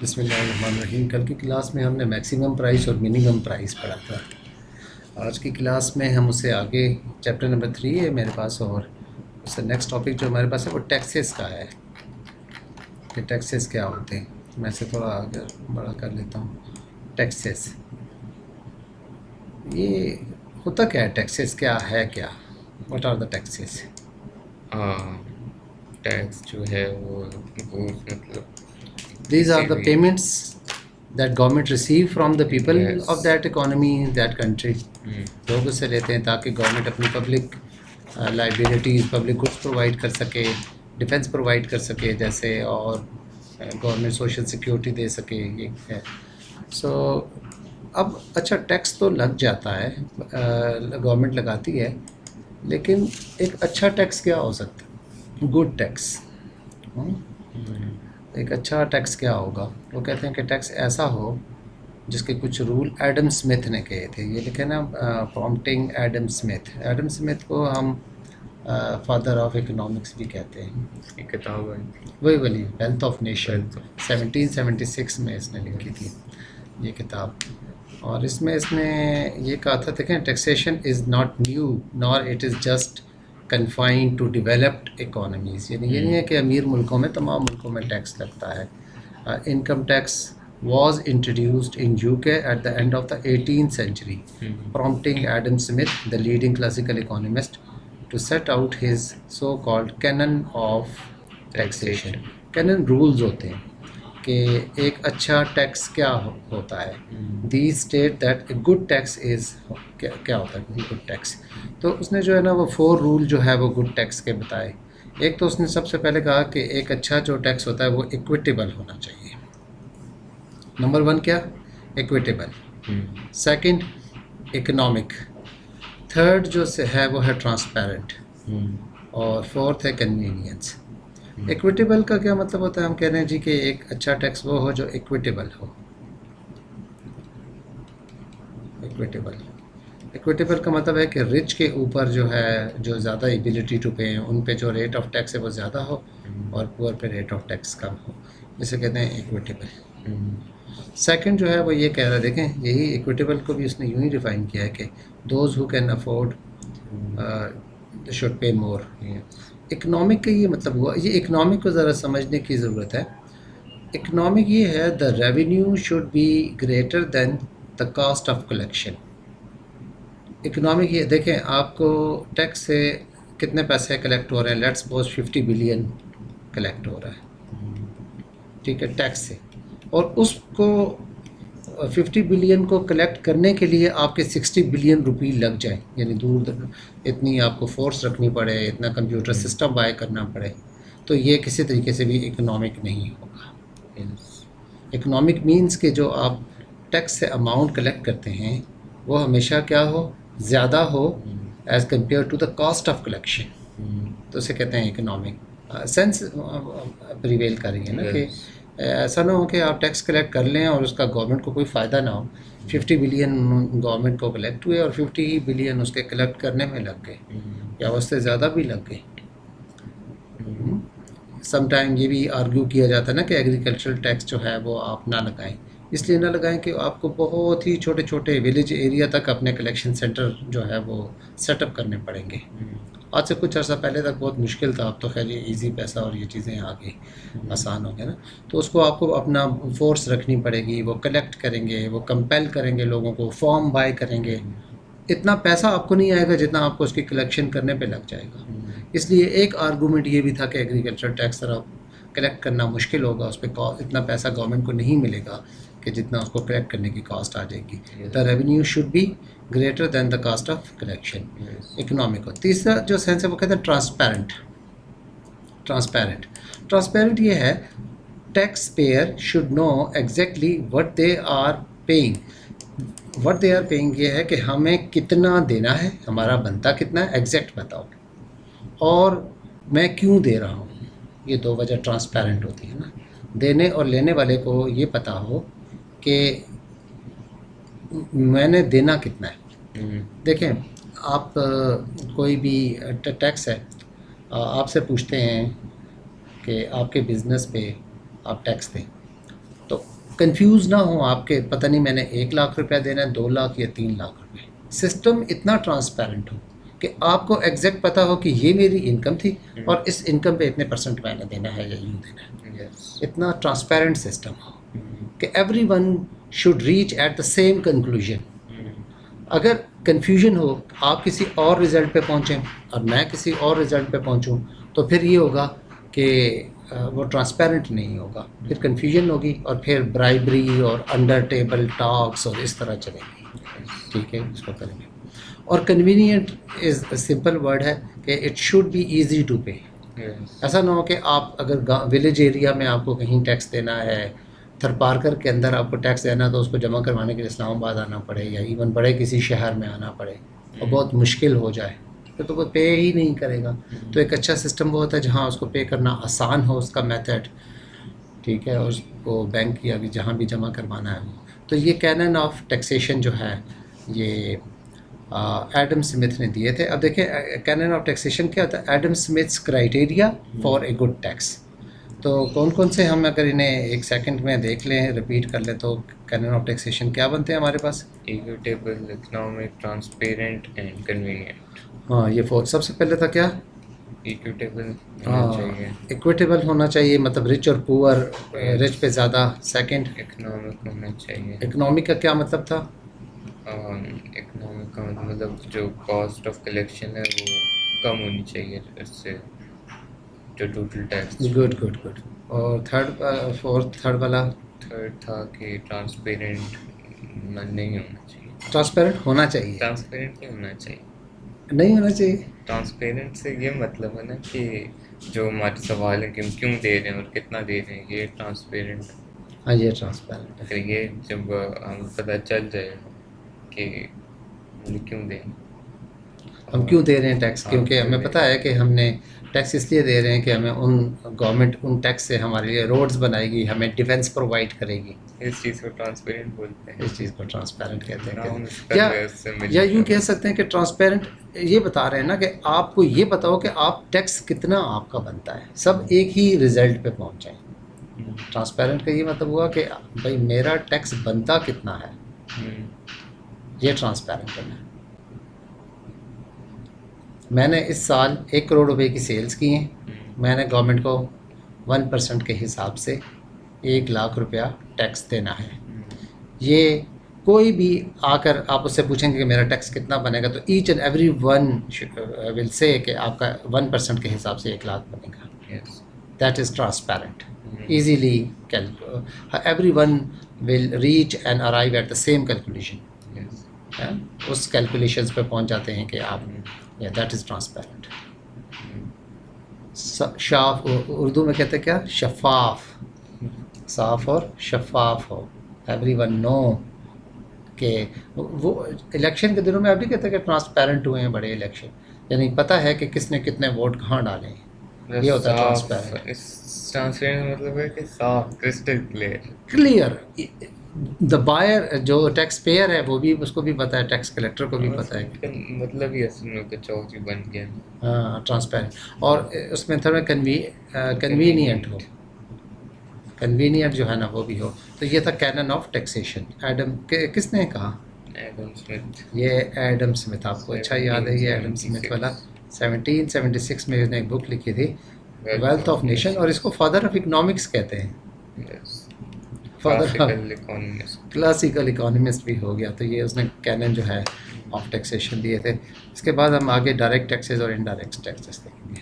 بسم اللہ الرحمن الرحیم. کل کی کلاس میں ہم نے میکسیمم پرائس اور منیمم پرائس پڑھا تھا. آج کی کلاس میں ہم اس سے آگے چیپٹر نمبر 3 ہے میرے پاس، اور اس سے نیکسٹ ٹاپک جو ہمارے پاس ہے وہ ٹیکسز کا ہے کہ ٹیکسز کیا ہوتے ہیں. میں اسے تھوڑا آگے بڑا کر لیتا ہوں. ٹیکسز یہ ہوتا کیا ہے؟ ٹیکسز کیا ہے؟ کیا what are the taxes? Tax جو ہے وہ مطلب These are کسی the بھی payments that government receive from the people Yes. of that economy, that country. لوگ اس سے لیتے ہیں تاکہ گورنمنٹ اپنی public liabilities, public goods provide کر سکے، ڈیفنس پرووائڈ کر سکے جیسے، اور گورنمنٹ سوشل سیکیورٹی دے سکے. یہ ہے. سو اب اچھا ٹیکس تو لگ جاتا ہے، گورنمنٹ لگاتی ہے، لیکن ایک اچھا ٹیکس کیا ہو سکتا ہے؟ Good tax. ایک اچھا ٹیکس کیا ہوگا؟ وہ کہتے ہیں کہ ٹیکس ایسا ہو جس کے کچھ رول ایڈم اسمتھ نے کہے تھے. یہ لکھے نا، prompting Adam Smith. Adam Smith کو ہم فادر آف اکنامکس بھی کہتے ہیں. ایک کتاب ہے وہی والی wealth of nation, Wealth of- 1776 میں اس نے لکھی تھی یہ کتاب. اور اس میں اس نے یہ کہا تھا، دیکھیں، taxation is not new nor it is just confined to developed economies. یعنی یہ نہیں ہے کہ امیر ملکوں میں، تمام ملکوں میں ٹیکس لگتا ہے. Income tax was introduced in UK at the end of the 18th century, prompting Adam Smith, the leading classical economist, to set out his so-called canon of taxation. canon rules ہوتے ہیں کہ ایک اچھا tax کیا ہوتا ہے. These state that a good tax is کیا ہوتا ہے گڈ ٹیکس. تو اس نے جو ہے نا وہ 4 رول جو ہے وہ گڈ ٹیکس کے بتائے. ایک تو اس نے سب سے پہلے کہا کہ ایک اچھا جو ٹیکس ہوتا ہے وہ ایکویٹیبل ہونا چاہیے. نمبر 1 کیا؟ ایکویٹیبل. Second, economic. تھرڈ جو ہے وہ ہے ٹرانسپیرنٹ. اور فورتھ ہے کنوینئنس. ایکویٹیبل کا کیا مطلب ہوتا ہے؟ ہم کہہ رہے ہیں جی کہ ایک اچھا ٹیکس وہ ہو جو ایکویٹیبل ہو. ایکویٹیبل کا مطلب ہے کہ رچ کے اوپر جو ہے، جو زیادہ ایبیلٹی ٹو پے ہیں، ان پہ جو ریٹ آف ٹیکس ہے وہ زیادہ ہو، اور پور پہ ریٹ آف ٹیکس کم ہو. جسے کہتے ہیں ایکویٹیبل. سیکنڈ جو ہے وہ یہ کہہ رہا ہے، دیکھیں یہی ایکویٹیبل کو بھی اس نے یوں ہی ڈیفائن کیا ہے کہ those who can afford should pay more. Economic کا یہ مطلب ہوا. یہ اکنامک کو ذرا سمجھنے کی ضرورت ہے. اکنامک یہ ہے the revenue should be greater than the cost of collection. Economic یہ دیکھیں، آپ کو ٹیکس سے کتنے پیسے کلیکٹ ہو رہے ہیں؟ لیٹس سپوز 50 بلین کلیکٹ ہو رہا ہے، ٹھیک ہے، ٹیکس سے. اور اس کو 50 بلین کو کلیکٹ کرنے کے لیے آپ کے 60 بلین روپی لگ جائیں، یعنی دور اتنی آپ کو فورس رکھنی پڑے، اتنا کمپیوٹر سسٹم بائی کرنا پڑے، تو یہ کسی طریقے سے بھی اکنامک نہیں ہوگا. اکنامک مینس کہ جو آپ ٹیکس سے اماؤنٹ کلیکٹ کرتے ہیں وہ ہمیشہ کیا ہو؟ زیادہ ہو as compared to the cost of collection. تو اسے کہتے ہیں اکنامک. سینس پریویل کر رہی ہے نا کہ ایسا نہ ہو کہ آپ ٹیکس کلیکٹ کر لیں اور اس کا گورنمنٹ کو کوئی فائدہ نہ ہو. 50 بلین گورنمنٹ کو کلیکٹ ہوئے اور 50 بلین اس کے کلیکٹ کرنے میں لگ گئے، یا اس سے زیادہ بھی لگ گئے. سم ٹائم یہ بھی آرگیو کیا جاتا ہے نا کہ ایگریکلچرل ٹیکس جو ہے وہ آپ نہ لگائیں. اس لیے نہ لگائیں کہ آپ کو بہت ہی چھوٹے چھوٹے ولیج ایریا تک اپنے کلیکشن سینٹر جو ہے وہ سیٹ اپ کرنے پڑیں گے. آج سے کچھ عرصہ پہلے تک بہت مشکل تھا، اب تو خیر یہ ایزی پیسہ اور یہ چیزیں آ گئی، آسان ہو گیا نا. تو اس کو آپ کو اپنا فورس رکھنی پڑے گی، وہ کلیکٹ کریں گے، وہ کمپیل کریں گے لوگوں کو، فارم بائی کریں گے. اتنا پیسہ آپ کو نہیں آئے گا جتنا آپ کو اس کی کلیکشن کرنے پہ لگ جائے گا. اس لیے ایک آرگومنٹ یہ بھی تھا کہ ایگریکلچر ٹیکس ذرا کلیکٹ کرنا مشکل ہوگا، اس پہ اتنا پیسہ گورنمنٹ کو نہیں ملے گا کہ جتنا اس کو کلیکٹ کرنے کی کاسٹ آ جائے گی. The revenue should be greater than the cost of collection. Economic کو. تیسرا جو سینس ہے وہ کہتے ہیں ٹرانسپیرنٹ. ٹرانسپیرنٹ یہ ہے tax payer should know exactly what they are paying. What they are paying یہ ہے کہ ہمیں کتنا دینا ہے، ہمارا بنتا کتنا ہے، ایگزیکٹ بتاؤ، اور میں کیوں دے رہا ہوں. یہ 2 وجہ ٹرانسپیرنٹ ہوتی ہے نا. دینے اور لینے والے کو یہ پتہ ہو کہ میں نے دینا کتنا ہے. دیکھیں، آپ کوئی بھی ٹیکس ہے، آپ سے پوچھتے ہیں کہ آپ کے بزنس پہ آپ ٹیکس دیں. تو کنفیوز نہ ہوں آپ کے پتہ نہیں میں نے 1 لاکھ روپیہ دینا ہے 2 لاکھ یا 3 لاکھ روپے. سسٹم اتنا ٹرانسپیرنٹ ہو کہ آپ کو ایگزیکٹ پتہ ہو کہ یہ میری انکم تھی اور اس انکم پہ اتنے % میں نے دینا ہے یا یوں دینا ہے. اتنا ٹرانسپیرنٹ سسٹم ہو کہ everyone should reach at the same conclusion. اگر کنفیوژن ہو آپ کسی اور رزلٹ پہ پہنچیں اور میں کسی اور رزلٹ پہ پہنچوں تو پھر یہ ہوگا کہ وہ ٹرانسپیرنٹ نہیں ہوگا, پھر کنفیوژن ہوگی اور پھر برائبری اور انڈر ٹیبل ٹاکس اور اس طرح چلیں گی. ٹھیک ہے, اس کو کریں گے. اور کنوینئنٹ از سمپل ورڈ ہے کہ it should be easy to pay. ایسا نہ ہو کہ آپ اگر ولیج ایریا میں آپ کو کہیں ٹیکس دینا ہے, تھر پارکر کے اندر آپ کو ٹیکس دینا ہے تو اس کو جمع کروانے کے لیے اسلام آباد آنا پڑے یا ایون بڑے کسی شہر میں آنا پڑے اور بہت مشکل ہو جائے تو وہ پے ہی نہیں کرے گا. تو ایک اچھا سسٹم وہ ہوتا ہے جہاں اس کو پے کرنا آسان ہو اس کا میتھڈ. ٹھیک ہے, اور اس کو بینک یا جہاں بھی جمع کروانا ہے وہ. تو یہ کینن آف ٹیکسیشن جو ہے یہ ایڈم سمتھ نے دیے تھے. اب دیکھیں کینن آف ٹیکسیشن کیا ہوتا ہے, Adam Smith's criteria for a good tax. تو کون کون سے ہم اگر انہیں 1 سیکنڈ میں دیکھ لیں ریپیٹ کر لیں تو کینن آف ٹیکسیشن کیا بنتے ہیں ہمارے پاس؟ Equitable, economic, transparent and convenient. ہاں یہ 4 سب سے پہلے تھا کیا؟ ایکویٹیبل ہونا چاہیے. ایکویٹیبل ہونا چاہیے مطلب رچ اور پور, رچ پہ زیادہ. سیکنڈ اکنامک ہونا چاہیے. اکنامک کا کیا مطلب تھا؟ اکنامک کا مطلب جو کاسٹ آف کلیکشن ہے وہ کم ہونی چاہیے اس سے جو total tax. Good good good. اور تھرڈ والا؟ تھرڈ تھا کہ ٹرانسپیرنٹ نہیں ہونا چاہیے. ٹرانسپیرنٹ ہونا چاہیے. ٹرانسپیرنٹ نہیں ہونا چاہیے. نہیں ہونا چاہیے. ٹرانسپیرنٹ سے یہ مطلب ہے نا کہ جو ہمارے سوال ہے کہ ہم کیوں دے رہے ہیں اور کتنا دے رہے ہیں, یہ ٹرانسپیرنٹ. ہاں یہ ٹرانسپیرنٹ ہے. یہ جب ہم پتہ چل جائے کہ ہم کیوں دیں, ہم کیوں دے رہے ہیں ٹیکس, کیونکہ ہمیں پتہ ہے کہ ہم نے ٹیکس اس لیے دے رہے ہیں کہ ہمیں گورنمنٹ ان ٹیکس سے ہمارے لیے روڈز بنائے گی, ہمیں ڈیفینس پرووائڈ کرے گی. اس چیز کو ٹرانسپیرنٹ بولتے ہیں. اس چیز کو ٹرانسپیرنٹ کہتے ہیں. یا یوں کہہ سکتے ہیں کہ ٹرانسپیرنٹ یہ بتا رہے ہیں نا کہ آپ کو یہ پتا ہو کہ آپ ٹیکس کتنا آپ کا بنتا ہے, سب ایک ہی رزلٹ پہ پہنچ جائیں. ٹرانسپیرنٹ کا یہ مطلب ہوا کہ بھائی میرا ٹیکس بنتا کتنا ہے, یہ ٹرانسپیرنٹ کرنا ہے. میں نے اس سال 1 کروڑ روپے کی سیلز کی ہیں, میں نے گورنمنٹ کو 1% کے حساب سے 1 لاکھ روپیہ ٹیکس دینا ہے. یہ کوئی بھی آ کر آپ اس سے پوچھیں گے کہ میرا ٹیکس کتنا بنے گا تو each and every one will say کہ آپ کا 1% کے حساب سے 1 لاکھ بنے گا. That is transparent. Easily every one will reach and arrive at the same calculation. اس کیلکولیشنز پہ پہنچ جاتے ہیں کہ آپ, دیٹ از ٹرانسپیرنٹ. شاف اردو میں کہتے ہیں کیا, شفاف, صاف اور شفاف ہو. ایوری ون نو کہ وہ الیکشن کے دنوں میں آپ نہیں کہتے کہ ٹرانسپیرنٹ ہوئے ہیں بڑے الیکشن, یعنی پتہ ہے کہ کس نے کتنے ووٹ کہاں ڈالے ہیں. یہ ہوتا ہے ٹرانسپیرنٹ. ٹرانسپیرنٹ مطلب ہے کہ صاف, کرسٹل کلیئر. دا بائر جو ٹیکس پیئر ہے وہ بھی, اس کو بھی پتہ ہے, ٹیکس کلیکٹر کو بھی پتہ ہے. مطلب یہ اصل میں چوکی بن گیا. ہاں ٹرانسپیرنٹ. اور اس میں تھوڑا کنوینئنٹ ہو, کنوینئنٹ جو ہے نا وہ بھی ہو. تو یہ تھا کینن آف ٹیکسیشن. ایڈم کس نے کہا؟ Adam Smith. یہ ایڈم سمتھ, آپ کو اچھا یاد ہے یہ ایڈم سمتھ والا. 1776 میں اس نے ایک بک لکھی تھی, ویلتھ آف نیشن, اور اس کو فادر آف اکنامکس کہتے ہیں. کلاسیکل اکانومسٹ بھی ہو گیا. تو یہ اس نے کینن جو ہے آف ٹیکسیشن دیے تھے. اس کے بعد ہم آگے ڈائریکٹ ٹیکسز اور انڈائریکٹ ٹیکسز دیکھیں گے.